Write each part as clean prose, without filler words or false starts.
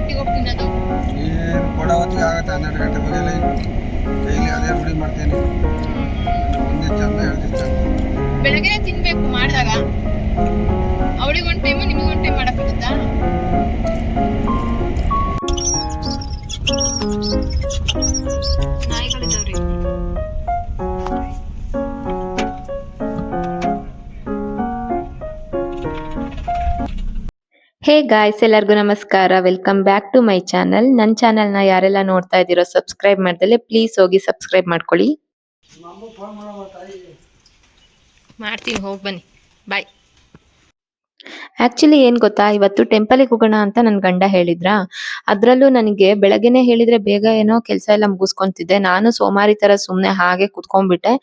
ಹೊತ್ತಿಗೆ ಹೋಗಿ ತಿನ್ನೋದು? ಏನು ಕೊಡೋ ಹೊತ್ತಿಗೆ ಆಗುತ್ತೆ 12 ಗಂಟೆ ಮೇಲೆ ಡೈಲಿ ಅದೇ ರೂಢಿ ಮಾಡ್ತೀನಿ. ಒಂದೇ ಚಂದ ಹೇಳ್ತೀನಿ ಚಂದ. ಬೆಳಗ್ಗೆ ತಿನ್ಬೇಕು ಮಾಡಿದಾಗ. ಅವಳಿಗೆ ಒಂದು ಟೈಮು ನಿಮಗೆ ಒಂದು ಟೈಮ್ ಮಾಡೋಕ್ಕಾಗುತ್ತಾ? ನಾಯಿಗಳಿದಾವ್ರಿ. ಹೇ ಗಾಯ್ಸ್, ಎಲ್ಲರಿಗೂ ನಮಸ್ಕಾರ. Welcome back to my channel. ನನ್ನ ಚಾನಲ್ನ ಯಾರೆಲ್ಲ ನೋಡ್ತಾ ಇದ್ದೀರೋ ಸಬ್ಸ್ಕ್ರೈಬ್ ಮಾಡ್ದಲೆ ಪ್ಲೀಸ್ ಹೋಗಿ ಸಬ್ಸ್ಕ್ರೈಬ್ ಮಾಡ್ಕೊಳ್ಳಿ. ಮಾಡ್ತೀನಿ, ಹೋಗಿ ಬನ್ನಿ, ಬಾಯ್. ಆಕ್ಚುಲಿ ಏನ್ ಗೊತ್ತಾ, ಇವತ್ತು ಟೆಂಪಲ್ಗೆ ಹೋಗೋಣ ಅಂತ ನನ್ ಗಂಡ ಹೇಳಿದ್ರ. ಅದ್ರಲ್ಲೂ ನನಗೆ ಬೆಳಗ್ಗೆನೆ ಹೇಳಿದ್ರೆ ಬೇಗ ಏನೋ ಕೆಲಸ ಎಲ್ಲ ಮುಗಿಸ್ಕೊಂತಿದ್ದೆ. ನಾನು ಸೋಮಾರಿ ತರ ಸುಮ್ನೆ ಹಾಗೆ ಕುತ್ಕೊಂಡ್ಬಿಟ್ಟೆ.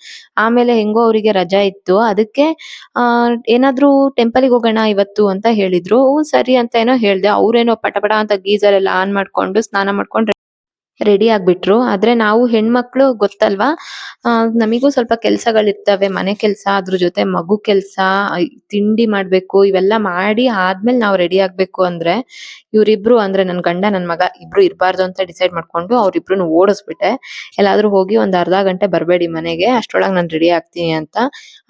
ಆಮೇಲೆ ಹೆಂಗೋ ಅವರಿಗೆ ರಜಾ ಇತ್ತು, ಅದಕ್ಕೆ ಏನಾದ್ರೂ ಟೆಂಪಲ್ಗೆ ಹೋಗೋಣ ಇವತ್ತು ಅಂತ ಹೇಳಿದ್ರು. ಸರಿ ಅಂತ ಏನೋ ಹೇಳ್ದೆ. ಅವ್ರೇನೋ ಪಟಪಟ ಅಂತ ಗೀಸರ್ ಎಲ್ಲ ಆನ್ ಮಾಡ್ಕೊಂಡು ಸ್ನಾನ ಮಾಡ್ಕೊಂಡು ರೆಡಿ ಆಗ್ಬಿಟ್ರು. ಆದ್ರೆ ನಾವು ಹೆಣ್ಮಕ್ಳು ಗೊತ್ತಲ್ವಾ, ನಮಿಗೂ ಸ್ವಲ್ಪ ಕೆಲ್ಸಗಳಿರ್ತವೆ, ಮನೆ ಕೆಲ್ಸ, ಅದ್ರ ಜೊತೆ ಮಗು ಕೆಲ್ಸ, ತಿಂಡಿ ಮಾಡ್ಬೇಕು, ಇವೆಲ್ಲ ಮಾಡಿ ಆದ್ಮೇಲೆ ನಾವು ರೆಡಿ ಆಗ್ಬೇಕು. ಅಂದ್ರೆ ಇವ್ರಿಬ್ರು, ಅಂದ್ರೆ ನನ್ ಗಂಡ ನನ್ ಮಗ ಇಬ್ರು ಇರ್ಬಾರ್ದು ಅಂತ ಡಿಸೈಡ್ ಮಾಡ್ಕೊಂಡು ಅವ್ರಿಬ್ರು ಓಡಿಸ್ಬಿಟ್ಟೆ. ಎಲ್ಲಾದ್ರೂ ಹೋಗಿ ಒಂದ್ ಅರ್ಧ ಗಂಟೆ ಬರ್ಬೇಡಿ ಮನೆಗೆ, ಅಷ್ಟ್ರೊಳಗ್ ನಾನ್ ರೆಡಿ ಆಗ್ತೀನಿ ಅಂತ.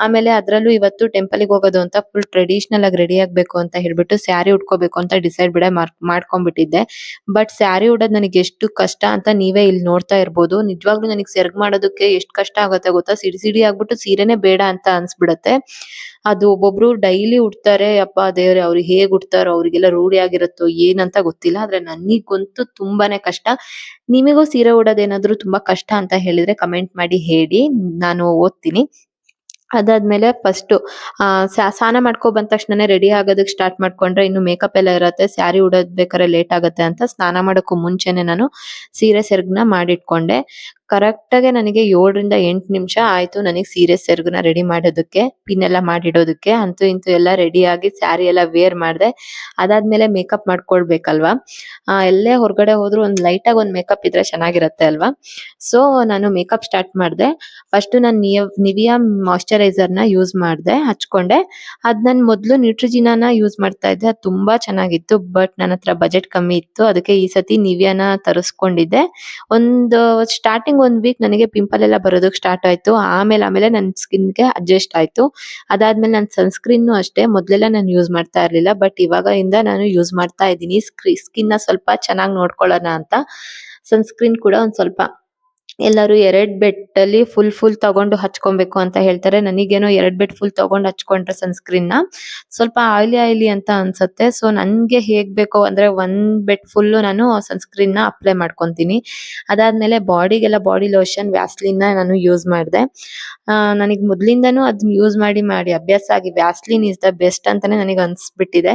ಆಮೇಲೆ ಅದ್ರಲ್ಲೂ ಇವತ್ತು ಟೆಂಪಲ್ಗೆ ಹೋಗೋದು ಅಂತ ಫುಲ್ ಟ್ರೆಡಿಷನಲ್ ಆಗಿ ರೆಡಿ ಆಗ್ಬೇಕು ಅಂತ ಹೇಳ್ಬಿಟ್ಟು ಸ್ಯಾರಿ ಉಟ್ಕೋಬೇಕು ಅಂತ ಡಿಸೈಡ್ ಮಾಡ್ಕೊಂಡ್ಬಿಟ್ಟಿದ್ದೆ. ಬಟ್ ಸ್ಯಾರಿ ಉಡೋದ್ ನನಗೆ ಎಷ್ಟು ಕಷ್ಟ ಅಂತ ನೀವೇ ಇಲ್ಲಿ ನೋಡ್ತಾ ಇರ್ಬೋದು. ನಿಜವಾಗ್ಲೂ ನನಗೆ ಸೆರ್ಗ್ ಮಾಡೋದಕ್ಕೆ ಎಷ್ಟು ಕಷ್ಟ ಆಗುತ್ತೆ ಗೊತ್ತಾ. ಸಿಡಿ ಸಿಡಿ ಆಗ್ಬಿಟ್ಟು ಸೀರೆನೆ ಬೇಡ ಅಂತ ಅನ್ಸ್ಬಿಡತ್ತೆ. ಅದು ಒಬ್ಬೊಬ್ರು ಡೈಲಿ ಉಡ್ತಾರೆ, ಅಪ್ಪ ದೇವ್ರೆ, ಅವ್ರಿಗೆ ಹೇಗ್ ಉಡ್ತಾರೋ, ಅವ್ರಿಗೆಲ್ಲ ರೂಢಿ ಆಗಿರುತ್ತೋ ಏನಂತ ಗೊತ್ತಿಲ್ಲ. ಆದ್ರೆ ನನಗಂತೂ ತುಂಬಾನೇ ಕಷ್ಟ. ನಿಮಗೂ ಸೀರೆ ಉಡೋದೇನಾದ್ರೂ ತುಂಬಾ ಕಷ್ಟ ಅಂತ ಹೇಳಿದ್ರೆ ಕಮೆಂಟ್ ಮಾಡಿ ಹೇಳಿ, ನಾನು ಓದ್ತೀನಿ. ಅದಾದ್ಮೇಲೆ ಫಸ್ಟ್ ಸ್ನಾನ ಮಾಡ್ಕೊ ಬಂದ ತಕ್ಷಣನೇ ರೆಡಿ ಆಗೋದಕ್ಕೆ ಸ್ಟಾರ್ಟ್ ಮಾಡ್ಕೊಂಡ್ರೆ ಇನ್ನು ಮೇಕಪ್ ಎಲ್ಲ ಇರತ್ತೆ. ಸ್ಯಾರಿ ಉಡೋದ್ ಬೇಕಾದ್ರೆ ಲೇಟ್ ಆಗತ್ತೆ ಅಂತ ಸ್ನಾನ ಮಾಡೋಕ್ಕೂ ಮುಂಚೆನೆ ನಾನು ಸೀರೆ ಸೆರ್ಗ್ನ ಮಾಡಿಟ್ಕೊಂಡೆ. ಕರೆಕ್ಟ್ ಆಗಿ ನನಗೆ 7 ರಿಂದ 8 ನಿಮಿಷ ಆಯ್ತು ನನಗೆ ಸೀರೆ ಸೆರ್ಗ್ನ ರೆಡಿ ಮಾಡೋದಕ್ಕೆ, ಪಿನ್ ಎಲ್ಲ ಮಾಡಿಡೋದಕ್ಕೆ. ಅಂತೂ ಇಂತೂ ಎಲ್ಲ ರೆಡಿ ಆಗಿ ಸ್ಯಾರಿ ಎಲ್ಲ ವೇರ್ ಮಾಡಿದೆ. ಅದಾದ್ಮೇಲೆ ಮೇಕಪ್ ಮಾಡ್ಕೊಳ್ಬೇಕಲ್ವಾ. ಎಲ್ಲೇ ಹೊರಗಡೆ ಹೋದ್ರು ಒಂದ್ ಲೈಟ್ ಆಗಿ ಒಂದ್ ಮೇಕಪ್ ಇದ್ರೆ ಚೆನ್ನಾಗಿರತ್ತೆ ಅಲ್ವಾ. ಸೊ ನಾನು ಮೇಕಪ್ ಸ್ಟಾರ್ಟ್ ಮಾಡಿದೆ. ಫಸ್ಟ್ ನಾನು ನಿವಿಯಾ ಮಾಯಿಶ್ಚರೈಸರ್ ನ ಯೂಸ್ ಮಾಡಿದೆ, ಹಚ್ಕೊಂಡೆ. ಅದ್ ನನ್ ಮೊದ್ಲು ನ್ಯೂಟ್ರಿಜಿನಾನ ಯೂಸ್ ಮಾಡ್ತಾ ಇದ್ದೆ, ಅದು ತುಂಬಾ ಚೆನ್ನಾಗಿತ್ತು. ಬಟ್ ನನ್ನ ಹತ್ರ ಬಜೆಟ್ ಕಮ್ಮಿ ಇತ್ತು, ಅದಕ್ಕೆ ಈ ಸತಿ ನಿವಿಯಾನ ತರಿಸ್ಕೊಂಡಿದ್ದೆ. ಒಂದು ಸ್ಟಾರ್ಟಿಂಗ್ 1 ವೀಕ್ ನನಗೆ ಪಿಂಪಲ್ ಎಲ್ಲ ಬರೋದಕ್ಕೆ ಸ್ಟಾರ್ಟ್ ಆಯ್ತು. ಆಮೇಲೆ ನನ್ನ ಸ್ಕಿನ್ಗೆ ಅಡ್ಜಸ್ಟ್ ಆಯ್ತು. ಅದಾದ್ಮೇಲೆ ನನ್ನ ಸನ್ಸ್ಕ್ರೀನ್ ಅಷ್ಟೇ, ಮೊದ್ಲೆಲ್ಲ ನಾನು ಯೂಸ್ ಮಾಡ್ತಾ ಇರ್ಲಿಲ್ಲ, ಬಟ್ ಇವಾಗಿಂದ ನಾನು ಯೂಸ್ ಮಾಡ್ತಾ ಇದ್ದೀನಿ. ಸ್ಕಿನ್ ನ ಸ್ವಲ್ಪ ಚೆನ್ನಾಗಿ ನೋಡ್ಕೊಳ್ಳೋಣ ಅಂತ ಸನ್ಸ್ಕ್ರೀನ್ ಕೂಡ ಒಂದ್ ಸ್ವಲ್ಪ ಎಲ್ಲರೂ 2 ಬೆಟ್ಟಲ್ಲಿ ಫುಲ್ ತಗೊಂಡು ಹಚ್ಕೊಬೇಕು ಅಂತ ಹೇಳ್ತಾರೆ. ನನಗೇನೋ 2 ಬೆಟ್ ಫುಲ್ ತಗೊಂಡು ಹಚ್ಕೊಂಡ್ರೆ ಸನ್ಸ್ಕ್ರೀನ್ ನ ಸ್ವಲ್ಪ ಆಯಿಲಿ ಅಂತ ಅನ್ಸುತ್ತೆ. ಸೊ ನನ್ಗೆ ಹೇಗ್ ಬೇಕೋ ಅಂದ್ರೆ 1 ಬೆಟ್ ಫುಲ್ ನಾನು ಸನ್ಸ್ಕ್ರೀನ್ ನ ಅಪ್ಲೈ ಮಾಡ್ಕೊಂತೀನಿ. ಅದಾದ್ಮೇಲೆ ಬಾಡಿಗೆಲ್ಲ ಬಾಡಿ ಲೋಷನ್ ವ್ಯಾಸ್ಲಿನ್ ನ ನಾನು ಯೂಸ್ ಮಾಡಿದೆ. ನನಗೆ ಮೊದ್ಲಿಂದನೂ ಅದನ್ನ ಯೂಸ್ ಮಾಡಿ ಅಭ್ಯಾಸ ಆಗಿ ವ್ಯಾಸ್ಲಿನ್ ಇಸ್ ದ ಬೆಸ್ಟ್ ಅಂತಾನೆ ನನಗೆ ಅನ್ಸ್ಬಿಟ್ಟಿದೆ.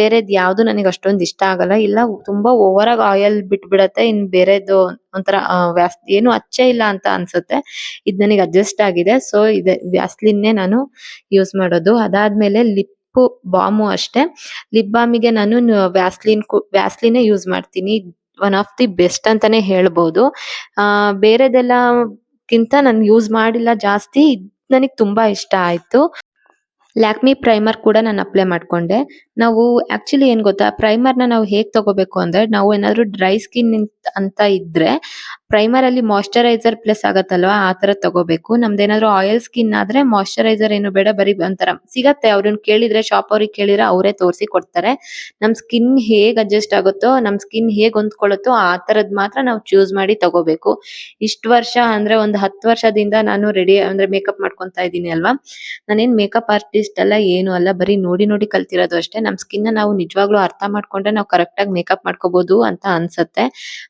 ಬೇರೆದ್ ಯಾವ್ದು ನನಗೆ ಅಷ್ಟೊಂದು ಇಷ್ಟ ಆಗಲ್ಲ. ಇಲ್ಲ ತುಂಬಾ ಓವರ್ ಆಗಿ ಆಯಿಲ್ ಬಿಟ್ಬಿಡತ್ತೆ, ಇನ್ ಬೇರೆದು ಒಂಥರ ಏನು ಅಚ್ಚೆ ಇಲ್ಲ ಅಂತ ಅನ್ಸುತ್ತೆ. ಇದು ನನಗೆ ಅಡ್ಜಸ್ಟ್ ಆಗಿದೆ. ಸೊ ಇದೆ ವ್ಯಾಸ್ಲಿನ್ನೇ ನಾನು ಯೂಸ್ ಮಾಡೋದು. ಅದಾದ್ಮೇಲೆ ಲಿಪ್ ಬಾಮು ಅಷ್ಟೇ. ಲಿಪ್ ಬಾಮಿಗೆ ನಾನು ವ್ಯಾಸ್ಲಿನೇ ಯೂಸ್ ಮಾಡ್ತೀನಿ. ಒನ್ ಆಫ್ ದಿ ಬೆಸ್ಟ್ ಅಂತಾನೆ ಹೇಳ್ಬೋದು. ಬೇರೆದೆಲ್ಲಕ್ಕಿಂತ ನಾನು ಯೂಸ್ ಮಾಡಿಲ್ಲ ಜಾಸ್ತಿ, ನನಗೆ ತುಂಬಾ ಇಷ್ಟ ಆಯ್ತು. ಲ್ಯಾಕ್ಮಿ ಪ್ರೈಮರ್ ಕೂಡ ನಾನು ಅಪ್ಲೈ ಮಾಡ್ಕೊಂಡೆ. ನಾವು ಆಕ್ಚುಲಿ ಏನ್ ಗೊತ್ತಾ, ಪ್ರೈಮರ್ ನಾವು ಹೇಗ್ ತಗೋಬೇಕು ಅಂದ್ರೆ, ನಾವು ಏನಾದ್ರು ಡ್ರೈ ಸ್ಕಿನ್ ಅಂತ ಇದ್ರೆ ಪ್ರೈಮರ್ ಅಲ್ಲಿ ಮಾಯಿಶ್ಚರೈಸರ್ ಪ್ಲಸ್ ಆಗತ್ತಲ್ವಾ, ಆ ತರ ತಗೋಬೇಕು. ನಮ್ದೇನಾದ್ರು ಆಯಿಲ್ ಸ್ಕಿನ್ ಆದ್ರೆ ಮಾಯಿಶ್ಚರೈಸರ್ ಏನು ಬೇಡ, ಬರೀ ಒಂಥರ ಸಿಗತ್ತೆ. ಅವ್ರನ್ನ ಕೇಳಿದ್ರೆ, ಶಾಪ್ ಅವ್ರಿಗೆ ಕೇಳಿದ್ರೆ ಅವರೇ ತೋರಿಸಿ ಕೊಡ್ತಾರೆ. ನಮ್ ಸ್ಕಿನ್ ಹೇಗ್ ಅಡ್ಜಸ್ಟ್ ಆಗುತ್ತೋ, ನಮ್ ಸ್ಕಿನ್ ಹೇಗ್ ಹೊಂದ್ಕೊಳ್ಳುತ್ತೋ ಆ ತರದ್ ಮಾತ್ರ ನಾವು ಚೂಸ್ ಮಾಡಿ ತಗೋಬೇಕು. ಇಷ್ಟು ವರ್ಷ ಅಂದ್ರೆ ಒಂದು 10 ವರ್ಷದಿಂದ ನಾನು ರೆಡಿ ಅಂದ್ರೆ ಮೇಕಪ್ ಮಾಡ್ಕೊಂತಾ ಇದ್ದೀನಿ ಅಲ್ವಾ. ನಾನೇನ್ ಮೇಕಪ್ ಆರ್ಟಿಸ್ಟ್ ಅಲ್ಲ, ಏನು ಅಲ್ಲ, ಬರೀ ನೋಡಿ ಕಲ್ತಿರೋದು ಅಷ್ಟೇ. ನಮ್ ಸ್ಕಿನ್ ನಾವು ನಿಜವಾಗ್ಲೂ ಅರ್ಥ ಮಾಡ್ಕೊಂಡ್ರೆ ನಾವು ಕರೆಕ್ಟ್ ಆಗಿ ಮೇಕಪ್ ಮಾಡ್ಕೋಬಹುದು ಅಂತ ಅನ್ಸತ್ತೆ.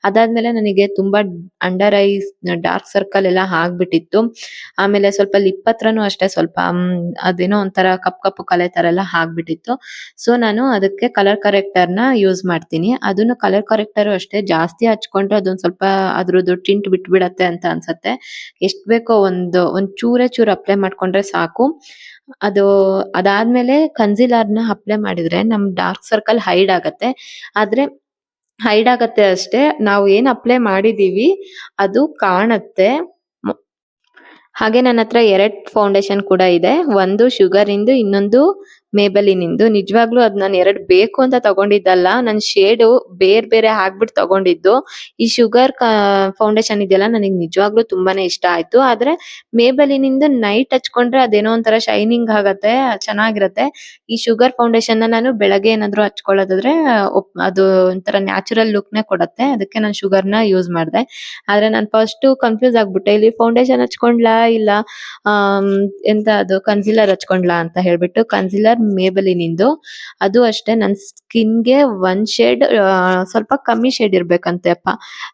ಅದಾದ್ಮೇಲೆ ನನಗೆ ತುಂಬಾ ಅಂಡರ್ ಐಸ್ ಡಾರ್ಕ್ ಸರ್ಕಲ್ ಎಲ್ಲ ಆಗ್ಬಿಟ್ಟಿತ್ತು. ಆಮೇಲೆ ಸ್ವಲ್ಪ ಲಿಪ್ ಹತ್ರನೂ ಅಷ್ಟೇ ಸ್ವಲ್ಪ ಅದೇನೋ ಒಂಥರ ಕಪ್ಪು ಕಲೆ ತರ ಎಲ್ಲ ಆಗ್ಬಿಟ್ಟಿತ್ತು. ಸೊ ನಾನು ಅದಕ್ಕೆ ಕಲರ್ ಕರೆಕ್ಟರ್ ನ ಯೂಸ್ ಮಾಡ್ತೀನಿ. ಅದನ್ನು ಕಲರ್ ಕರೆಕ್ಟರ್ ಅಷ್ಟೇ, ಜಾಸ್ತಿ ಹಚ್ಕೊಂಡ್ರೆ ಅದೊಂದ್ ಸ್ವಲ್ಪ ಅದ್ರದ್ದು ಟಿಂಟ್ ಬಿಟ್ಬಿಡತ್ತೆ ಅಂತ ಅನ್ಸತ್ತೆ. ಎಷ್ಟ್ ಬೇಕೋ ಒಂದ್ ಚೂರು ಅಪ್ಲೈ ಮಾಡ್ಕೊಂಡ್ರೆ ಸಾಕು. ಅದಾದ್ಮೇಲೆ ಕನ್ಸಿಲರ್ ನ ಅಪ್ಲೈ ಮಾಡಿದ್ರೆ ನಮ್ ಡಾರ್ಕ್ ಸರ್ಕಲ್ ಹೈಡ್ ಆಗತ್ತೆ. ಆದ್ರೆ ಹೈಡ್ ಆಗತ್ತೆ ಅಷ್ಟೇ, ನಾವು ಏನ್ ಅಪ್ಲೈ ಮಾಡಿದೀವಿ ಅದು ಕಾಣತ್ತೆ. ಹಾಗೆ ನನ್ನ ಹತ್ರ 2 ಫೌಂಡೇಶನ್ ಕೂಡ ಇದೆ. ಒಂದು ಶುಗರ್ ಇಂದು, ಇನ್ನೊಂದು ಮೇಬೆಲಿನಿಂದು. ನಿಜವಾಗ್ಲೂ ಅದ್ ನಾನು 2 ಬೇಕು ಅಂತ ತಗೊಂಡಿದ್ದಲ್ಲ. ನನ್ ಶೇಡು ಬೇರೆ ಹಾಕ್ಬಿಟ್ಟು ತಗೊಂಡಿದ್ದು. ಈ ಶುಗರ್ ಫೌಂಡೇಶನ್ ಇದೆಯಲ್ಲ ನನಗೆ ನಿಜವಾಗ್ಲೂ ತುಂಬಾನೇ ಇಷ್ಟ ಆಯ್ತು. ಆದ್ರೆ ಮೇಬೆಲಿನಿಂದು ನೈಟ್ ಹಚ್ಕೊಂಡ್ರೆ ಅದೇನೋ ಒಂಥರ ಶೈನಿಂಗ್ ಆಗತ್ತೆ, ಚೆನ್ನಾಗಿರತ್ತೆ. ಈ ಶುಗರ್ ಫೌಂಡೇಶನ್ ನಾನು ಬೆಳಗ್ಗೆ ಏನಾದ್ರು ಹಚ್ಕೊಳ್ಳೋದಾದ್ರೆ ಅದು ಒಂಥರ ನ್ಯಾಚುರಲ್ ಲುಕ್ ನೇ ಕೊಡತ್ತೆ. ಅದಕ್ಕೆ ನಾನು ಶುಗರ್ ನ ಯೂಸ್ ಮಾಡ್ದೆ. ಆದ್ರೆ ನಾನು ಫಸ್ಟ್ ಕನ್ಫ್ಯೂಸ್ ಆಗ್ಬಿಟ್ಟೆ, ಇಲ್ಲಿ ಫೌಂಡೇಶನ್ ಹಚ್ಕೊಂಡ್ಲಾ ಇಲ್ಲ ಆಮ್, ಎಂತ ಅದು ಕನ್ಸಿಲರ್ ಹಚ್ಕೊಂಡ್ಲಾ ಅಂತ ಹೇಳ್ಬಿಟ್ಟು. ಕನ್ಸಿಲರ್ ಮೇಬೆಲಿನಿಂದು, ಅದು ಅಷ್ಟೇ ನನ್ ಸ್ಕಿನ್ಗೆ ಒಂದ್ ಶೇಡ್ ಸ್ವಲ್ಪ ಕಮ್ಮಿ ಶೇಡ್ ಇರ್ಬೇಕಂತೆ ಅಪ್ಪ.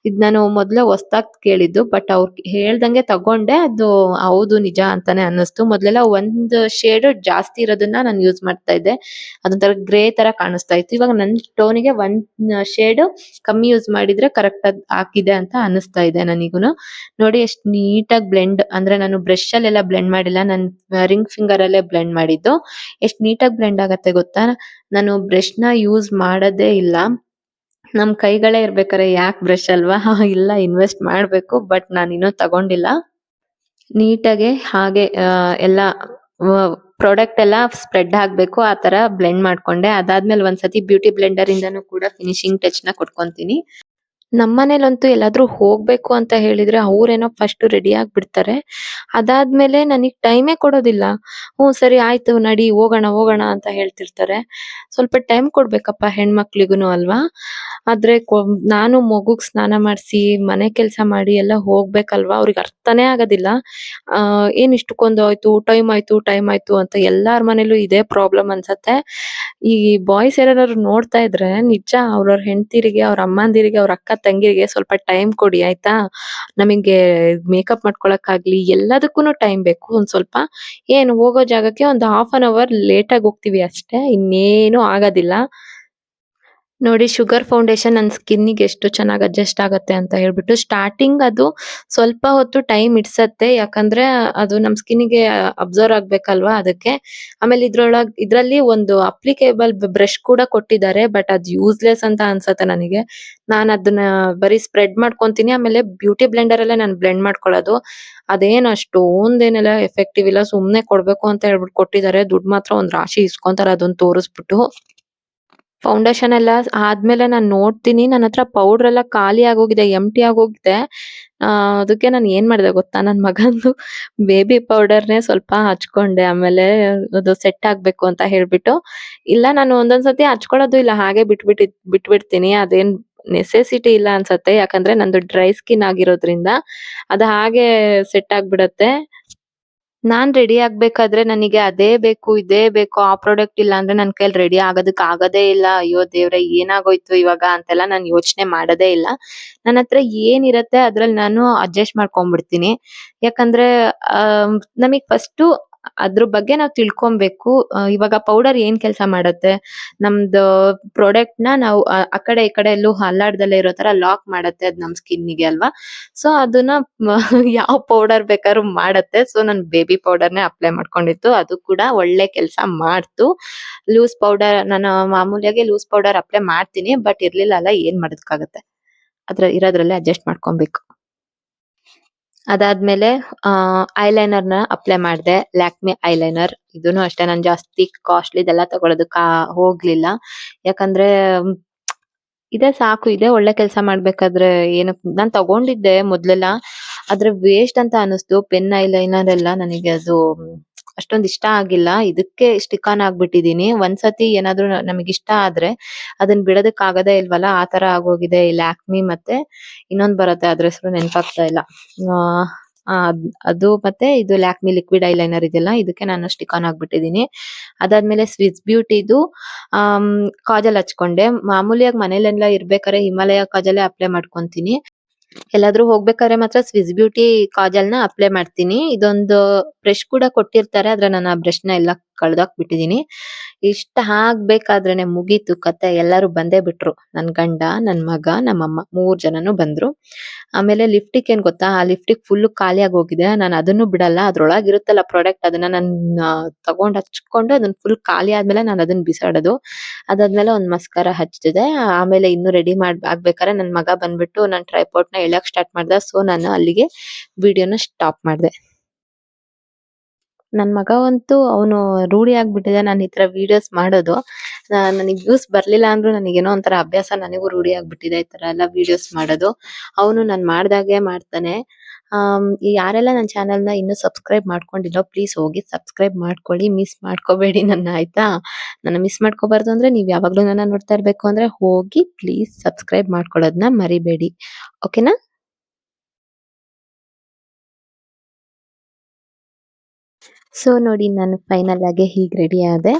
ಇದ್ ನಾನು ಮೊದ್ಲೇ ಹೊಸ್ದಾಗ್ ಕೇಳಿದ್ದು, ಬಟ್ ಅವ್ರು ಹೇಳ್ದಂಗೆ ತಗೊಂಡೆ. ಅದು ಹೌದು ನಿಜ ಅಂತಾನೆ ಅನ್ನಿಸ್ತು. ಮೊದ್ಲೆಲ್ಲ ಒಂದ್ ಶೇಡ್ ಜಾಸ್ತಿ ಇರೋದನ್ನ ನಾನು ಯೂಸ್ ಮಾಡ್ತಾ ಇದ್ದೆ, ಅದೊಂಥರ ಗ್ರೇ ತರ ಕಾಣಿಸ್ತಾ ಇತ್ತು. ಇವಾಗ ನನ್ ಟೋನಿಗೆ ಒಂದ್ ಶೇಡ್ ಕಮ್ಮಿ ಯೂಸ್ ಮಾಡಿದ್ರೆ ಕರೆಕ್ಟ್ ಹಾಕಿದೆ ಅಂತ ಅನಿಸ್ತಾ ಇದೆ ನನಗೂನು. ನೋಡಿ ಎಷ್ಟ್ ನೀಟಾಗಿ ಬ್ಲೆಂಡ್, ಅಂದ್ರೆ ನಾನು ಬ್ರಷ್ ಅಲ್ಲೆಲ್ಲ ಬ್ಲೆಂಡ್ ಮಾಡಿಲ್ಲ, ನನ್ ರಿಂಗ್ ಫಿಂಗರ್ ಅಲ್ಲೇ ಬ್ಲೆಂಡ್ ಮಾಡಿದ್ದು. ಎಷ್ಟ್ ನೀಟಾಗಿ ಬ್ಲೆಂಡ್ ಆಗತ್ತೆ ಗೊತ್ತಾ. ನಾನು ಬ್ರಷ್ ನ ಯೂಸ್ ಮಾಡೋದೇ ಇಲ್ಲ. ನಮ್ ಕೈಗಳೇ ಇರ್ಬೇಕಾರೆ ಯಾಕ್ ಬ್ರಷ್ ಅಲ್ವಾ. ಇಲ್ಲ ಇನ್ವೆಸ್ಟ್ ಮಾಡ್ಬೇಕು, ಬಟ್ ನಾನು ಇನ್ನೂ ತಗೊಂಡಿಲ್ಲ. ನೀಟಾಗೆ ಹಾಗೆ ಎಲ್ಲ ಪ್ರಾಡಕ್ಟ್ ಎಲ್ಲ ಸ್ಪ್ರೆಡ್ ಆಗ್ಬೇಕು ಆ ತರ ಬ್ಲೆಂಡ್ ಮಾಡ್ಕೊಂಡೆ. ಅದಾದ್ಮೇಲೆ ಒಂದ್ಸತಿ ಬ್ಯೂಟಿ ಬ್ಲೆಂಡರ್ ಇಂದಾನು ಕೂಡ ಫಿನಿಶಿಂಗ್ ಟಚ್ ನ ಕೊಟ್ಕೊಂತೀನಿ. ನಮ್ಮನೇಲಂತೂ ಎಲ್ಲಾದ್ರೂ ಹೋಗ್ಬೇಕು ಅಂತ ಹೇಳಿದ್ರೆ ಅವ್ರೇನೋ ಫಸ್ಟ್ ರೆಡಿ ಆಗ್ಬಿಡ್ತಾರೆ. ಅದಾದ್ಮೇಲೆ ನನಗ್ ಟೈಮೇ ಕೊಡೋದಿಲ್ಲ. ಸರಿ ಆಯ್ತು ನಡಿ ಹೋಗೋಣ ಹೋಗೋಣ ಅಂತ ಹೇಳ್ತಿರ್ತಾರೆ. ಸ್ವಲ್ಪ ಟೈಮ್ ಕೊಡ್ಬೇಕಪ್ಪ ಹೆಣ್ಮಕ್ಳಿಗೂನು ಅಲ್ವಾ. ಆದ್ರೆ ನಾನು ಮಗುಗ್ ಸ್ನಾನ ಮಾಡ್ಸಿ ಮನೆ ಕೆಲ್ಸ ಮಾಡಿ ಎಲ್ಲ ಹೋಗ್ಬೇಕಲ್ವಾ, ಅವ್ರಿಗೆ ಅರ್ಥನೇ ಆಗೋದಿಲ್ಲ. ಏನ್ ಇಷ್ಟಕ್ಕೊಂದು ಟೈಮ್ ಆಯ್ತು ಅಂತ ಎಲ್ಲಾರ್ ಮನೇಲೂ ಇದೇ ಪ್ರಾಬ್ಲಮ್ ಅನ್ಸತ್ತೆ. ಈ ಬಾಯ್ಸ್ ಯಾರಾದ್ರು ನೋಡ್ತಾ ಇದ್ರೆ ನಿಜ ಅವ್ರವ್ರ ಹೆಂಡ್ತಿರಿಗೆ, ಅವ್ರ ಅಮ್ಮಂದಿರಿಗೆ, ಅವ್ರ ಅಕ್ಕ ತಂಗಿರಿಗೆ ಸ್ವಲ್ಪ ಟೈಮ್ ಕೊಡಿ ಆಯ್ತಾ. ನಮಗೆ ಮೇಕಪ್ ಮಾಡ್ಕೊಳಕ್ಕಾಗ್ಲಿ ಎಲ್ಲದಕ್ಕೂನು ಟೈಮ್ ಬೇಕು. ಒಂದ್ ಸ್ವಲ್ಪ ಏನು ಹೋಗೋ ಜಾಗಕ್ಕೆ ಒಂದು ಹಾಫ್ ಅನ್ ಅವರ್ ಲೇಟ್ ಆಗಿ ಹೋಗ್ತೀವಿ ಅಷ್ಟೇ, ಇನ್ನೇನು ಆಗೋದಿಲ್ಲ. ನೋಡಿ ಶುಗರ್ ಫೌಂಡೇಶನ್ ನನ್ ಸ್ಕಿನ್ನಿಗೆ ಎಷ್ಟು ಚೆನ್ನಾಗಿ ಅಡ್ಜಸ್ಟ್ ಆಗತ್ತೆ ಅಂತ ಹೇಳ್ಬಿಟ್ಟು. ಸ್ಟಾರ್ಟಿಂಗ್ ಅದು ಸ್ವಲ್ಪ ಹೊತ್ತು ಟೈಮ್ ಇಡ್ಸತ್ತೆ, ಯಾಕಂದ್ರೆ ಅದು ನಮ್ ಸ್ಕಿನ್ನಿಗೆ ಅಬ್ಸರ್ವ್ ಆಗ್ಬೇಕಲ್ವಾ ಅದಕ್ಕೆ. ಆಮೇಲೆ ಇದ್ರಲ್ಲಿ ಒಂದು ಅಪ್ಲಿಕೇಬಲ್ ಬ್ರಷ್ ಕೂಡ ಕೊಟ್ಟಿದ್ದಾರೆ, ಬಟ್ ಅದ್ ಯೂಸ್ಲೆಸ್ ಅಂತ ಅನ್ಸತ್ತೆ ನನಗೆ. ನಾನ್ ಅದನ್ನ ಬರೀ ಸ್ಪ್ರೆಡ್ ಮಾಡ್ಕೊಂತೀನಿ, ಆಮೇಲೆ ಬ್ಯೂಟಿ ಬ್ಲೆಂಡರ್ ಅಲ್ಲೇ ನಾನು ಬ್ಲೆಂಡ್ ಮಾಡ್ಕೊಳ್ಳೋದು. ಅದೇನ್ ಅಷ್ಟೊಂದೇನೆಲ್ಲ ಎಫೆಕ್ಟಿವ್ ಇಲ್ಲ, ಸುಮ್ನೆ ಕೊಡ್ಬೇಕು ಅಂತ ಹೇಳ್ಬಿಟ್ಟು ಕೊಟ್ಟಿದ್ದಾರೆ. ದುಡ್ಡು ಮಾತ್ರ ಒಂದ್ ರಾಶಿ ಇಸ್ಕೊಂತಾರೆ ಅದನ್ನ ತೋರಿಸ್ಬಿಟ್ಟು. ಫೌಂಡೇಶನ್ ಎಲ್ಲ ಆದ್ಮೇಲೆ ನಾನ್ ನೋಡ್ತೀನಿ, ನನ್ನ ಹತ್ರ ಪೌಡರ್ ಎಲ್ಲ ಖಾಲಿ ಆಗೋಗಿದೆ, ಎಂಪ್ಟಿ ಆಗೋಗಿದೆ. ಅದಕ್ಕೆ ನಾನು ಏನ್ ಮಾಡ್ದೆ ಗೊತ್ತಾ, ನನ್ ಮಗಂದು ಬೇಬಿ ಪೌಡರ್ನೇ ಸ್ವಲ್ಪ ಹಚ್ಕೊಂಡೆ. ಆಮೇಲೆ ಅದು ಸೆಟ್ ಆಗ್ಬೇಕು ಅಂತ ಹೇಳ್ಬಿಟ್ಟು. ಇಲ್ಲ ನಾನು ಒಂದೊಂದ್ಸತಿ ಹಚ್ಕೊಳ್ಳೋದು ಇಲ್ಲ, ಹಾಗೆ ಬಿಟ್ಬಿಡ್ತೀನಿ. ಅದೇನ್ ನೆಸೆಸಿಟಿ ಇಲ್ಲ ಅನ್ಸತ್ತೆ, ಯಾಕಂದ್ರೆ ನಂದು ಡ್ರೈ ಸ್ಕಿನ್ ಆಗಿರೋದ್ರಿಂದ ಅದು ಹಾಗೆ ಸೆಟ್ ಆಗ್ಬಿಡತ್ತೆ. ನಾನ್ ರೆಡಿ ಆಗ್ಬೇಕಾದ್ರೆ ನನಗೆ ಅದೇ ಬೇಕು ಇದೇ ಬೇಕು, ಆ ಪ್ರಾಡಕ್ಟ್ ಇಲ್ಲ ಅಂದ್ರೆ ನನ್ ಕೈಲಿ ರೆಡಿ ಆಗೋದಕ್ ಆಗದೇ ಇಲ್ಲ. ಅಯ್ಯೋ ದೇವ್ರೆ ಏನಾಗೋಯ್ತು ಇವಾಗ ಅಂತೆಲ್ಲ ನಾನು ಯೋಚನೆ ಮಾಡೋದೇ ಇಲ್ಲ. ನನ್ನ ಹತ್ರ ಏನಿರತ್ತೆ ಅದ್ರಲ್ಲಿ ನಾನು ಅಡ್ಜಸ್ಟ್ ಮಾಡ್ಕೊಂಡ್ಬಿಡ್ತೀನಿ. ಯಾಕಂದ್ರೆ ನಮಗ್ ಫಸ್ಟ್ ಅದ್ರ ಬಗ್ಗೆ ನಾವು ತಿಳ್ಕೊಬೇಕು. ಇವಾಗ ಪೌಡರ್ ಏನ್ ಕೆಲಸ ಮಾಡತ್ತೆ, ನಮ್ದು ಪ್ರಾಡಕ್ಟ್ ನ ನಾವು ಆ ಕಡೆ ಈ ಕಡೆ ಎಲ್ಲೂ ಅಲ್ಲಾಡ್ದಲ್ಲೇ ಇರೋ ತರ ಲಾಕ್ ಮಾಡತ್ತೆ ಅದ್ ನಮ್ ಸ್ಕಿನ್ನಿಗೆ ಅಲ್ವಾ. ಸೊ ಅದನ್ನ ಯಾವ ಪೌಡರ್ ಬೇಕಾದ್ರೂ ಮಾಡತ್ತೆ. ಸೊ ನಾನ್ ಬೇಬಿ ಪೌಡರ್ನೇ ಅಪ್ಲೈ ಮಾಡ್ಕೊಂಡಿತ್ತು, ಅದು ಕೂಡ ಒಳ್ಳೆ ಕೆಲಸ ಮಾಡ್ತು. ಲೂಸ್ ಪೌಡರ್ ನಾನು ಮಾಮೂಲಿಯಾಗಿ ಲೂಸ್ ಪೌಡರ್ ಅಪ್ಲೈ ಮಾಡ್ತೀನಿ, ಬಟ್ ಇರ್ಲಿಲ್ಲ ಅಲ್ಲ, ಏನ್ ಮಾಡೋದಕ್ಕಾಗತ್ತೆ. ಇರೋದ್ರಲ್ಲೇ ಅಡ್ಜಸ್ಟ್ ಮಾಡ್ಕೊಬೇಕು. ಅದಾದ್ಮೇಲೆ ಐಲೈನರ್ ನ ಅಪ್ಲೈ ಮಾಡ್ದೆ, ಲ್ಯಾಕ್ಮಿ ಐಲೈನರ್. ಇದೂನು ಅಷ್ಟೇ ನಾನ್ ಜಾಸ್ತಿ ಕಾಸ್ಟ್ಲಿದೆಲ್ಲ ತಗೊಳೋದಕ್ಕ ಹೋಗ್ಲಿಲ್ಲ. ಯಾಕಂದ್ರೆ ಇದೇ ಸಾಕು, ಇದೇ ಒಳ್ಳೆ ಕೆಲಸ ಮಾಡ್ಬೇಕಾದ್ರೆ ಏನು. ನಾನ್ ತಗೊಂಡಿದ್ದೆ ಮೊದ್ಲೆಲ್ಲ, ಆದ್ರೆ ವೇಸ್ಟ್ ಅಂತ ಅನಿಸ್ತು. ಪೆನ್ ಐಲೈನರ್ ಎಲ್ಲ ನನಗೆ ಅದು ಅಷ್ಟೊಂದ್ ಇಷ್ಟ ಆಗಿಲ್ಲ. ಇದಕ್ಕೆ ಸ್ಟಿಕ್ ಆನ್ ಆಗ್ಬಿಟ್ಟಿದೀನಿ. ಒಂದ್ಸತಿ ಏನಾದ್ರು ನಮಗ್ ಇಷ್ಟ ಆದ್ರೆ ಅದನ್ನ ಬಿಡೋದಕ್ ಆಗದೇ ಇಲ್ವಲ್ಲ, ಆ ತರ ಆಗೋಗಿದೆ. ಈ ಲ್ಯಾಕ್ಮಿ ಮತ್ತೆ ಇನ್ನೊಂದ್ ಬರುತ್ತೆ, ಅದ್ರ ಹೆಸರು ನೆನಪಾಗ್ತಾ ಇಲ್ಲ. ಅದು ಮತ್ತೆ ಇದು ಲ್ಯಾಕ್ಮಿ ಲಿಕ್ವಿಡ್ ಐಲೈನರ್ ಇದೆಯಲ್ಲ, ಇದಕ್ಕೆ ನಾನು ಸ್ಟಿಕ್ ಆನ್ ಆಗ್ಬಿಟ್ಟಿದೀನಿ. ಅದಾದ್ಮೇಲೆ ಸ್ವಿಸ್ ಬ್ಯೂಟಿದು ಕಾಜಲ್ ಹಚ್ಕೊಂಡೆ. ಮಾಮೂಲಿಯಾಗಿ ಮನೇಲೆಲ್ಲ ಇರ್ಬೇಕಾದ್ರೆ ಹಿಮಾಲಯ ಕಾಜಲ್ಲೇ ಅಪ್ಲೈ ಮಾಡ್ಕೊಂತೀನಿ. ಎಲ್ಲಾದ್ರೂ ಹೋಗ್ಬೇಕಾದ್ರೆ ಮಾತ್ರ ಸ್ವಿಸ್ ಬ್ಯೂಟಿ ಕಾಜಲ್ ನ ಅಪ್ಲೈ ಮಾಡ್ತೀನಿ. ಇದೊಂದು ಬ್ರಷ್ ಕೂಡ ಕೊಟ್ಟಿರ್ತಾರೆ, ಆದ್ರೆ ನಾನು ಆ ಬ್ರಷ್ ನ ಎಲ್ಲ ಕಳ್ದಾಕ್ ಬಿಟ್ಟಿದೀನಿ. ಇಷ್ಟ ಆಗ್ಬೇಕಾದ್ರೇನೆ ಮುಗೀತು ಕತೆ. ಎಲ್ಲರೂ ಬಂದೇ ಬಿಟ್ರು, ನನ್ ಗಂಡ, ನನ್ ಮಗ, ನಮ್ಮಮ್ಮ 3 ಜನನು ಬಂದ್ರು. ಆಮೇಲೆ ಲಿಫ್ಟಿಕ್ ಏನ್ ಗೊತ್ತಾ, ಆ ಲಿಫ್ಟಿಕ್ ಫುಲ್ ಖಾಲಿ ಆಗೋಗಿದೆ. ನಾನು ಅದನ್ನು ಬಿಡಲ್ಲ, ಅದ್ರೊಳಗ್ ಇರುತ್ತಲ್ಲ ಪ್ರಾಡಕ್ಟ್, ಅದನ್ನ ನಾನು ತಗೊಂಡ್ ಹಚ್ಕೊಂಡು ಅದನ್ನ ಫುಲ್ ಖಾಲಿ ಆದ್ಮೇಲೆ ನಾನು ಅದನ್ನ ಬಿಸಾಡೋದು. ಅದಾದ್ಮೇಲೆ ಒಂದ್ ಮಸ್ಕರ ಹಚ್ಚಿದೆ. ಆಮೇಲೆ ಇನ್ನು ರೆಡಿ ಆಗ್ಬೇಕಾದ್ರೆ ನನ್ ಮಗ ಬಂದ್ಬಿಟ್ಟು ನನ್ ಟ್ರೈಪಾಡ್ ನ ಎಳ್ಯಕ್ ಸ್ಟಾರ್ಟ್ ಮಾಡ್ದ. ಸೊ ನಾನು ಅಲ್ಲಿಗೆ ವಿಡಿಯೋನ ಸ್ಟಾಪ್ ಮಾಡ್ದೆ. ನನ್ ಮಗ ಅಂತೂ ಅವನು ರೂಢಿ ಆಗ್ಬಿಟ್ಟಿದೆ ನಾನು ಈ ತರ ವಿಡಿಯೋಸ್ ಮಾಡೋದು. ನನಗ್ ವ್ಯೂಸ್ ಬರ್ಲಿಲ್ಲ ಅಂದ್ರೂ ನನಗೇನೋ ಒಂಥರ ಅಭ್ಯಾಸ, ನನಗೂ ರೂಢಿ ಆಗ್ಬಿಟ್ಟಿದೆ ಈ ತರ ಎಲ್ಲ ವಿಡಿಯೋಸ್ ಮಾಡೋದು. ಅವನು ನಾನ್ ಮಾಡ್ದಾಗೆ ಮಾಡ್ತಾನೆ. ಯಾರೆಲ್ಲ ನನ್ನ ಚಾನೆಲ್ ನ ಇನ್ನೂ ಸಬ್ಸ್ಕ್ರೈಬ್ ಮಾಡ್ಕೊಂಡಿಲ್ಲ ಪ್ಲೀಸ್ ಹೋಗಿ ಸಬ್ಸ್ಕ್ರೈಬ್ ಮಾಡ್ಕೊಳ್ಳಿ. ಮಿಸ್ ಮಾಡ್ಕೋಬೇಡಿ ನನ್ನ, ಆಯ್ತಾ? ನನ್ನ ಮಿಸ್ ಮಾಡ್ಕೋಬಾರ್ದು ಅಂದ್ರೆ ನೀವ್ ಯಾವಾಗ್ಲೂ ನನ್ನ ನೋಡ್ತಾ ಇರ್ಬೇಕು ಅಂದ್ರೆ ಹೋಗಿ ಪ್ಲೀಸ್ ಸಬ್ಸ್ಕ್ರೈಬ್ ಮಾಡ್ಕೊಳ್ಳೋದನ್ನ ಮರಿಬೇಡಿ. ಓಕೆನಾ? ಸೊ ನೋಡಿ, ನಾನು ಫೈನಲ್ ಆಗಿ ಹೀಗೆ ರೆಡಿ ಆದೆ.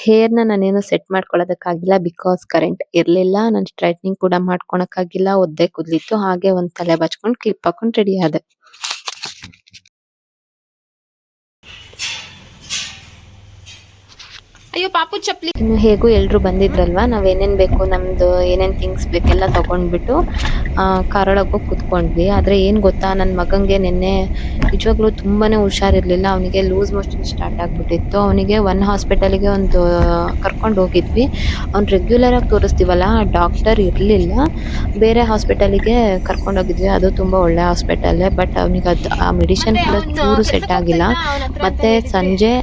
ಹೇರ್ನ ನಾನೇನು ಸೆಟ್ ಮಾಡ್ಕೊಳ್ಳೋದಕ್ಕಾಗಿಲ್ಲ ಬಿಕಾಸ್ ಕರೆಂಟ್ ಇರ್ಲಿಲ್ಲ. ನಾನು ಸ್ಟ್ರೈಟ್ನಿಂಗ್ ಕೂಡ ಮಾಡ್ಕೊಳಕ್ಕಾಗಿಲ್ಲ, ಒದ್ದೆ ಕೂದ್ಲಿತ್ತು. ಹಾಗೆ ಒಂದ್ ತಲೆ ಬಚ್ಕೊಂಡು ಕ್ಲಿಪ್ ಹಾಕೊಂಡು ರೆಡಿ ಆದೆ. ಅಯ್ಯೋ ಪಾಪು ಚಪ್ಲಿ. ಇನ್ನು ಹೇಗೂ ಎಲ್ರು ಬಂದಿದ್ರಲ್ವಾ, ನಾವ್ ಏನೇನ್ ಬೇಕು ನಮ್ದು ಏನೇನ್ ಥಿಂಗ್ಸ್ ಬೇಕೆಲ್ಲ ತಗೊಂಡ್ಬಿಟ್ಟು ಕಾರೊಳಗೆ ಹೋಗಿ ಕುತ್ಕೊಂಡ್ವಿ. ಆದ್ರೆ ಏನ್ ಗೊತ್ತಾ, ನನ್ ಮಗಂಗೆ ನಿನ್ನೆ ನಿಜವಾಗ್ಲೂ ತುಂಬಾನೇ ಹುಷಾರಿರ್ಲಿಲ್ಲ. ಅವನಿಗೆ ಲೂಸ್ ಮೋಷನ್ ಸ್ಟಾರ್ಟ್ ಆಗ್ಬಿಟ್ಟಿತ್ತು. ಅವನಿಗೆ ಒನ್ ಹಾಸ್ಪಿಟಲ್ಗೆ ಒಂದು ಕರ್ಕೊಂಡು ಹೋಗಿದ್ವಿ. ಅವ್ನ್ ರೆಗ್ಯುಲರ್ ಆಗಿ ತೋರಿಸ್ತೀವಲ್ಲ, ಆ ಡಾಕ್ಟರ್ ಇರ್ಲಿಲ್ಲ. ಬೇರೆ ಹಾಸ್ಪಿಟಲ್ಗೆ ಕರ್ಕೊಂಡು ಹೋಗಿದ್ವಿ. ಅದು ತುಂಬಾ ಒಳ್ಳೆ ಹಾಸ್ಪಿಟಲ್. ಬಟ್ ಅವನಿಗೆ ಆ ಮೆಡಿಸಿನ್ ಕೂಡ ಚೂರು ಸೆಟ್ ಆಗಿಲ್ಲ. ಮತ್ತೆ ಸಂಜೆ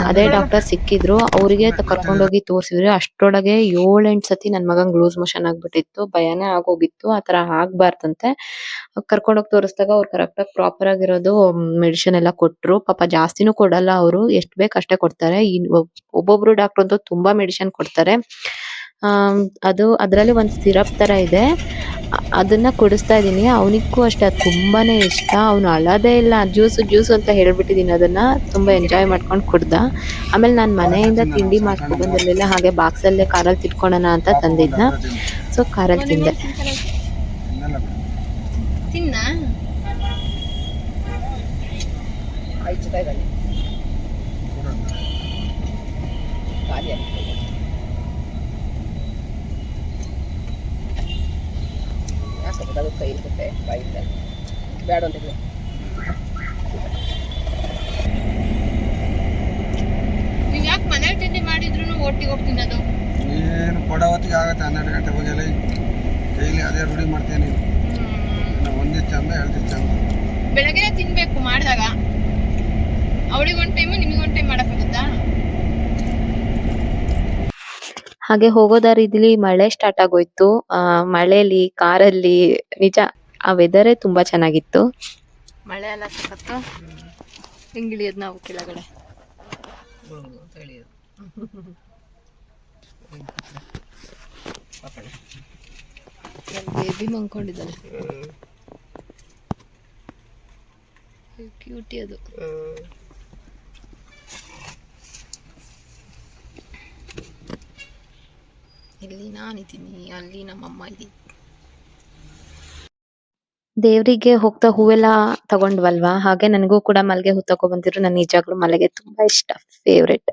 ಅದೇ ಡಾಕ್ಟರ್ ಸಿಕ್ಕಿದ್ರು, ಅವರಿಗೆ ಕರ್ಕೊಂಡೋಗಿ ತೋರ್ಸಿದ್ರು. ಅಷ್ಟ್ರೊಳಗೆ 7-8 ಸತಿ ನನ್ ಮಗಂಗ್ ಲೂಸ್ ಮೋಷನ್ ಆಗ್ಬಿಟ್ಟಿತ್ತು. ಭಯನೇ ಆಗೋಗಿತ್ತು. ಆತರ ಆಗ್ಬಾರ್ದಂತೆ. ಕರ್ಕೊಂಡೋಗಿ ತೋರಿಸಿದಾಗ ಅವ್ರು ಕರೆಕ್ಟ್ ಆಗಿ ಪ್ರಾಪರ್ ಆಗಿರೋದು ಮೆಡಿಸಿನ್ ಎಲ್ಲ ಕೊಟ್ರು. ಪಾಪ ಜಾಸ್ತಿನೂ ಕೊಡಲ್ಲ, ಅವರು ಎಷ್ಟ್ ಬೇಕ್ ಅಷ್ಟೇ ಕೊಡ್ತಾರೆ. ಒಬ್ಬೊಬ್ರು ಡಾಕ್ಟರ್ ಅಂತೂ ತುಂಬಾ ಮೆಡಿಸಿನ್ ಕೊಡ್ತಾರೆ. ಅದು ಅದ್ರಲ್ಲಿ ಒಂದ್ ಸಿರಪ್ ತರ ಇದೆ, ಅದನ್ನ ಕುಡಿಸ್ತಾ ಇದೀನಿ. ಅವನಿಗೂ ಅಷ್ಟೇ ಅದು ತುಂಬಾನೇ ಇಷ್ಟ. ಅವನು ಅಳೋದೇ ಇಲ್ಲ. ಜ್ಯೂಸು ಅಂತ ಹೇಳ್ಬಿಟ್ಟಿದೀನಿ. ಅದನ್ನ ತುಂಬಾ ಎಂಜಾಯ್ ಮಾಡ್ಕೊಂಡು ಕುಡ್ದ. ಆಮೇಲೆ ನಾನ್ ಮನೆಯಿಂದ ತಿಂಡಿ ಮಾಡ್ಕೊ ಬಂದಿರ್ಲಿಲ್ಲ, ಹಾಗೆ ಬಾಕ್ಸ್ ಅಲ್ಲೇ ಕಾರಲ್ಲಿ ತಿಟ್ಕೊಳ್ಳೋಣ ಅಂತ ತಂದಿದ್ನ. ಸೊ ಕಾರಲ್ಲಿ ತಿಂದೆ. ಇನ್ನೆಲ್ಲ ಬಿಡು. ತಿನ್ನ ಕೊಡೋದು. ನೀವ್ ಯಾಕೆ ಮನೇಲಿ ತಿಂಡಿ ಮಾಡಿದ್ರು ಒಟ್ಟಿಗೆ ಹೋಗಿ ತಿನ್ನೋದು? ಏನು ಕೊಡೋ ಹೊತ್ತಿಗೆ ಆಗತ್ತೆ 12 ಗಂಟೆ ಬಗೆಲ್ಲ ಡೈಲಿ ಅದೇ ರೂಢಿ ಮಾಡ್ತೀನಿ. ಒಂದಿಷ್ಟು ಚಂದ 2 ದಿವಸ ಚಂದ. ಬೆಳಗ್ಗೆ ತಿನ್ಬೇಕು ಮಾಡಿದಾಗ. ಅವಳಿಗೊಂದ್ ಟೈಮು ನಿಮಗೊಂದ್ ಟೈಮ್ ಮಾಡಕ್ಕಾಗುತ್ತಾ? ಹಾಗೆ ಹೋಗೋ ದಾರಿಲಿ ಮಳೆ ಸ್ಟಾರ್ಟ್ ಆಗೋಯ್ತು. ಮಳೆಲಿ ಕಾರಲ್ಲಿ ನಿಜ ಆ ವೆದರೇ ತುಂಬಾ ಚೆನ್ನಾಗಿತ್ತು. ಮಳೆ ಎಲ್ಲ ಸಖತ್ತು. ಹೆಂಗಿಳಿಯೋದು ನಾವು ಕೆಳಗಡೆ? ಬೇಬಿ ಮಂಕೊಂಡಿದ್ದಾನೆ. ಕ್ಯೂಟಿ ಅದು. ಇಲ್ಲಿ ನಾನಿದ್ದೀನಿ, ಅಲ್ಲಿ ನಮ್ಮಮ್ಮ ಇದ್ದೀನಿ. ದೇವ್ರಿಗೆ ಹೋಗ್ತಾ ಹೂವೆಲ್ಲ ತಗೊಂಡ್ವಲ್ವಾ, ಹಾಗೆ ನನಗೂ ಕೂಡ ಮಲ್ಗೆ ಹೂ ತಗೊ ಬಂದಿದ್ರು. ನನ್ ನಿಜಾಗ್ಲೂ ಮಲ್ಲಿಗೆ ತುಂಬಾ ಇಷ್ಟ, ಫೇವ್ರೆಟ್.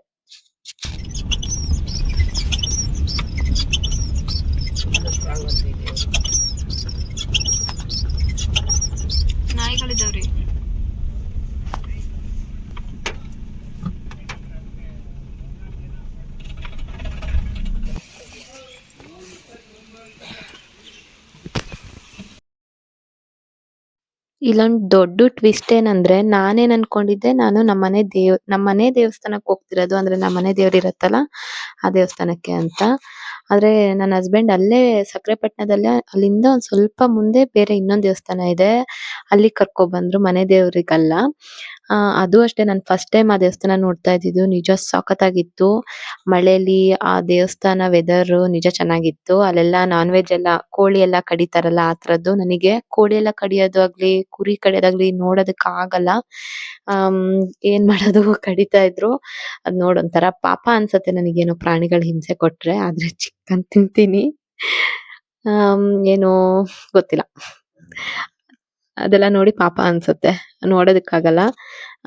ನಾಯಿಗಳಿದಾವ್ರಿ. ಇಲ್ಲೊಂದ್ ದೊಡ್ಡ ಟ್ವಿಸ್ಟ್ ಏನಂದ್ರೆ, ನಾನೇನ್ ಅನ್ಕೊಂಡಿದ್ದೆ, ನಾನು ನಮ್ಮನೆ ದೇವಸ್ಥಾನಕ್ಕೆ ಹೋಗ್ತಿರೋದು. ಅಂದ್ರೆ ನಮ್ಮನೆ ದೇವ್ರು ಇರತ್ತಲ್ಲ, ಆ ದೇವಸ್ಥಾನಕ್ಕೆ ಅಂತ. ಆದ್ರೆ ನನ್ನ ಹಸ್ಬೆಂಡ್ ಅಲ್ಲೇ ಸಕ್ರೆಪಟ್ಟಣದಲ್ಲೇ, ಅಲ್ಲಿಂದ ಒಂದ್ ಸ್ವಲ್ಪ ಮುಂದೆ ಬೇರೆ ಇನ್ನೊಂದ್ ದೇವಸ್ಥಾನ ಇದೆ, ಅಲ್ಲಿ ಕರ್ಕೊ ಬಂದ್ರು, ಮನೆ ದೇವ್ರಿಗಲ್ಲ. ಅದು ಅಷ್ಟೇ, ನಾನ್ ಫಸ್ಟ್ ಟೈಮ್ ಆ ದೇವಸ್ಥಾನ ನೋಡ್ತಾ ಇದ್ದಿದ್ದು. ನಿಜ ಸಖತ್ತಾಗಿತ್ತು. ಮಳೇಲಿ ಆ ದೇವಸ್ಥಾನ ವೆದರ್ ನಿಜ ಚೆನ್ನಾಗಿತ್ತು. ಅಲ್ಲೆಲ್ಲ ನಾನ್ ವೆಜ್ ಎಲ್ಲ, ಕೋಳಿ ಎಲ್ಲ ಕಡಿತಾರಲ್ಲ, ಆ ತರದ್ದು. ನನಗೆ ಕೋಳಿ ಎಲ್ಲ ಕಡಿಯೋದು ಆಗ್ಲಿ, ಕುರಿ ಕಡಿಯೋದಾಗ್ಲಿ ನೋಡೋದಕ್ ಆಗಲ್ಲ. ಏನ್ ಮಾಡೋದು, ಕಡಿತಾ ಇದ್ರು. ಅದ್ ನೋಡ್ ಒಂಥರ ಪಾಪ ಅನ್ಸತ್ತೆ ನನಗೇನೋ, ಪ್ರಾಣಿಗಳು ಹಿಂಸೆ ಕೊಟ್ರೆ. ಆದ್ರೆ ಚಿಕನ್ ತಿಂತೀನಿ. ಏನೋ ಗೊತ್ತಿಲ್ಲ, ಅದೆಲ್ಲ ನೋಡಿ ಪಾಪ ಅನ್ಸುತ್ತೆ, ನೋಡೋದಕ್ಕಾಗಲ್ಲ.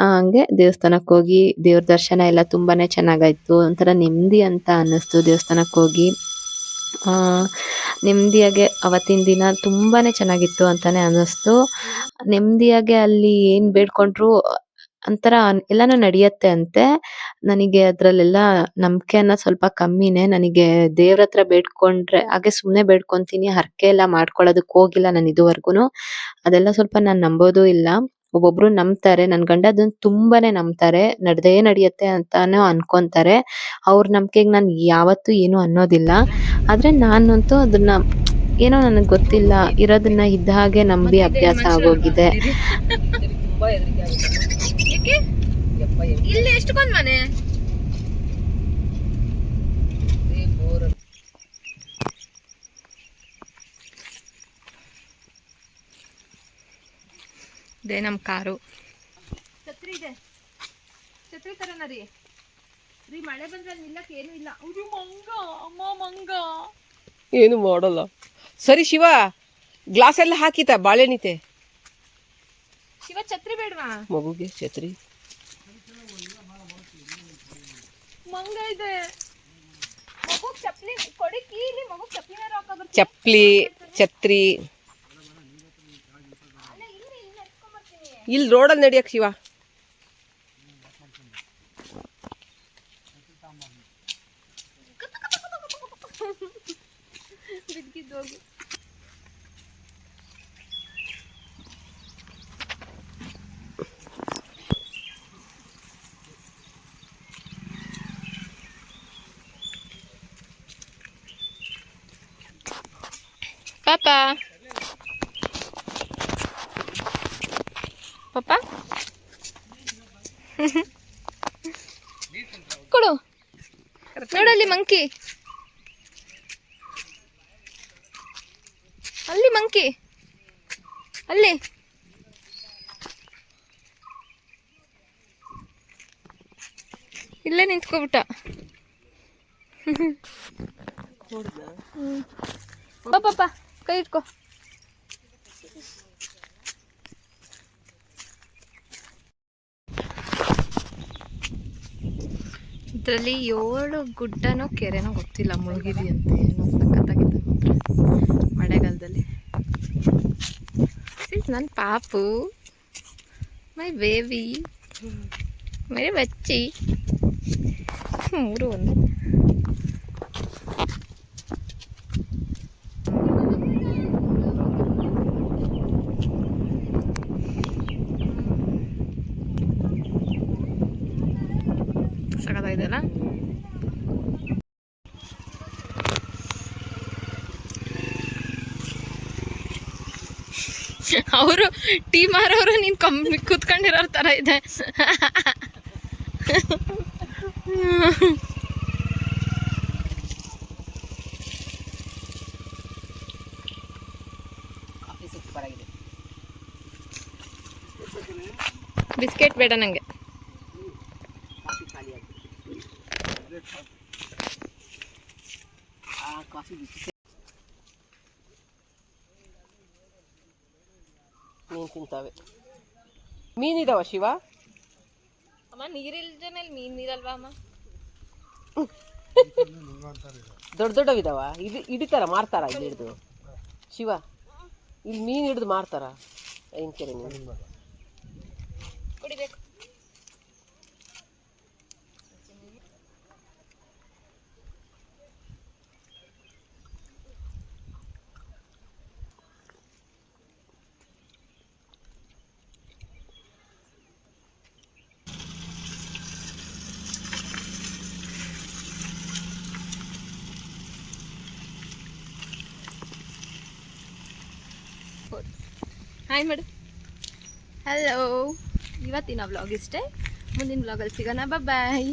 ಹಂಗೆ ದೇವಸ್ಥಾನಕ್ಕೆ ಹೋಗಿ ದೇವ್ರ ದರ್ಶನ ಎಲ್ಲ ತುಂಬಾನೇ ಚೆನ್ನಾಗಾಯ್ತು. ಒಂಥರ ನೆಮ್ಮದಿ ಅಂತ ಅನ್ನಿಸ್ತು ದೇವಸ್ಥಾನಕ್ಕೆ ಹೋಗಿ. ನೆಮ್ಮದಿಯಾಗೆ ಅವತ್ತಿನ ದಿನ ತುಂಬಾನೇ ಚೆನ್ನಾಗಿತ್ತು ಅಂತಾನೆ ಅನ್ನಿಸ್ತು. ನೆಮ್ಮದಿಯಾಗೆ ಅಲ್ಲಿ ಏನ್ ಬೇಡ್ಕೊಂಡ್ರು ಒಂಥರ ಎಲ್ಲಾನು ನಡೆಯತ್ತೆ ಅಂತೆ. ನನಗೆ ಅದ್ರಲ್ಲೆಲ್ಲ ನಂಬಿಕೆ ಅನ್ನೋದು ಸ್ವಲ್ಪ ಕಮ್ಮಿನೇ. ನನಗೆ ದೇವ್ರ ಹತ್ರ ಬೇಡ್ಕೊಂಡ್ರೆ ಹಾಗೆ ಸುಮ್ನೆ ಬೇಡ್ಕೊಂತೀನಿ, ಹರಕೆ ಎಲ್ಲ ಮಾಡ್ಕೊಳ್ಳೋದಕ್ ಹೋಗಿಲ್ಲ ನಾನು ಇದುವರೆಗೂನು. ಅದೆಲ್ಲ ಸ್ವಲ್ಪ ನಾನ್ ನಂಬೋದು ಇಲ್ಲ. ಒಬ್ಬೊಬ್ರು ನಂಬ್ತಾರೆ. ನನ್ ಗಂಡ ಅದನ್ನ ತುಂಬಾನೇ ನಂಬ್ತಾರೆ. ನಡ್ದೇ ನಡೆಯುತ್ತೆ ಅಂತಾನು ಅನ್ಕೊಂತಾರೆ. ಅವ್ರ ನಂಬಿಕೆಗೆ ನಾನು ಯಾವತ್ತೂ ಏನು ಅನ್ನೋದಿಲ್ಲ. ಆದ್ರೆ ನಾನಂತೂ ಅದನ್ನ ಏನೋ ನನಗ್ ಗೊತ್ತಿಲ್ಲ. ಇರೋದನ್ನ ಇದ್ದ ಹಾಗೆ ನಂಬಿ ಅಭ್ಯಾಸ ಆಗೋಗಿದೆ. ತುಂಬಾ ಹೆದರಿಕೆ ಆಗುತ್ತೆ. ಏಕೆ ಯಪ್ಪ ಇಲ್ಲಿ ಎಷ್ಟು ಬಂದ್ ಮನೆ ಬೋರ್. ಇದೇ ನಮ್ ಕಾರು. ಛತ್ರಿ ಇದೆ, ಛತ್ರಿ ತರನ ರೀ. ಮಳೆ ಬಂದ್ರೆ ನಿಲ್ಲಕ್ಕೆ ಏನು ಇಲ್ಲ. ಇದು ಮಂಗ, ಅಮ್ಮ ಮಂಗ. ಏನು ಮಾಡಲ್ಲ. ಸರಿ ಶಿವ, ಗ್ಲಾಸ್ ಎಲ್ಲ ಹಾಕಿತ ಬಾಳೆಣಿತೆ ಶಿವ ಛತ್ರಿ ಬೇಡವಾ ಮಗುಗೆ? ಛತ್ರಿ ಮಂಗ ಇದೆ. ಮಗು ಚಪ್ಲಿ ಕೊಡಿ ಕೀಲಿ, ಮಗು ಚಪ್ಲಿ ಹಾಕೋದು. ಚಪ್ಲಿ ಛತ್ರಿ ಇಲ್ಲಿ ರೋಡಲ್ಲಿ ನಡಿಯಕ್ ಶಿವ. ಬಿದ್ದಿದ್ದೋಗು. ಪಾಪ ಪಾಪ ಕೊಡು. ನೋಡಲ್ಲಿ ಮಂಕಿ, ಅಲ್ಲಿ ಮಂಕಿ, ಅಲ್ಲಿ ಇಲ್ಲೇ ನಿಂತ್ಕೊಬಿಟ್ಟ. ಪಾಪ ಕೈ ಇಟ್ಕೋ. ಇದರಲ್ಲಿ 7 ಗುಡ್ಡನೋ ಕೆರೆನೋ ಗೊತ್ತಿಲ್ಲ, ಮುಳುಗಿದೆಯಂತೆ. ಏನೋ ಸಖತ್ತಾಗಿದೆ ಮಾತ್ರ ಮಳೆಗಾಲದಲ್ಲಿ. ನನ್ನ ಪಾಪು, ಮೈ ಬೇಬಿ, ಮೈ ಬಚ್ಚಿ, 3 ಒಂದು. ಸಖತ್ತಾಗಿದೆಯಲ್ಲ. ಅವರು ಟೀ ಮಾರೋರು, ನೀನ್ ಕಮ್ಮಿ ಕೂತ್ಕೊಂಡಿರೋ ತರ ಇದೆ. ಬಿಸ್ಕೆಟ್ ಬೇಡ ನಂಗೆ. ಮೀನ್ ತಿಂತಾವೆ. ಮೀನಿದಾವ ಶಿವ? ಅಮ್ಮ ನೀರಿಲ್ದ ಮೇಲೆ ಮೀನ್ ಇರಲ್ವಾ ಅಮ್ಮ? ದೊಡ್ಡ ದೊಡ್ಡವಿದಾವ. ಇದು ಹಿಡಿತಾರ, ಮಾರ್ತಾರ ಇಲ್ಲಿ ಹಿಡಿದು ಶಿವ? ಇಲ್ಲಿ ಮೀನು ಹಿಡಿದು ಮಾರ್ತಾರ ಐನ್ ಕೆರೆ ಮೀನು. ಕುಡಿಬೇಕು. ಹಾಯ್ ಮಾಡು. ಹಲೋ, ಇವತ್ತಿನ ವ್ಲಾಗ್ ಇಷ್ಟೇ. ಮುಂದಿನ ವ್ಲಾಗಲ್ಲಿ ಸಿಗೋಣ. ಬಾಯ್.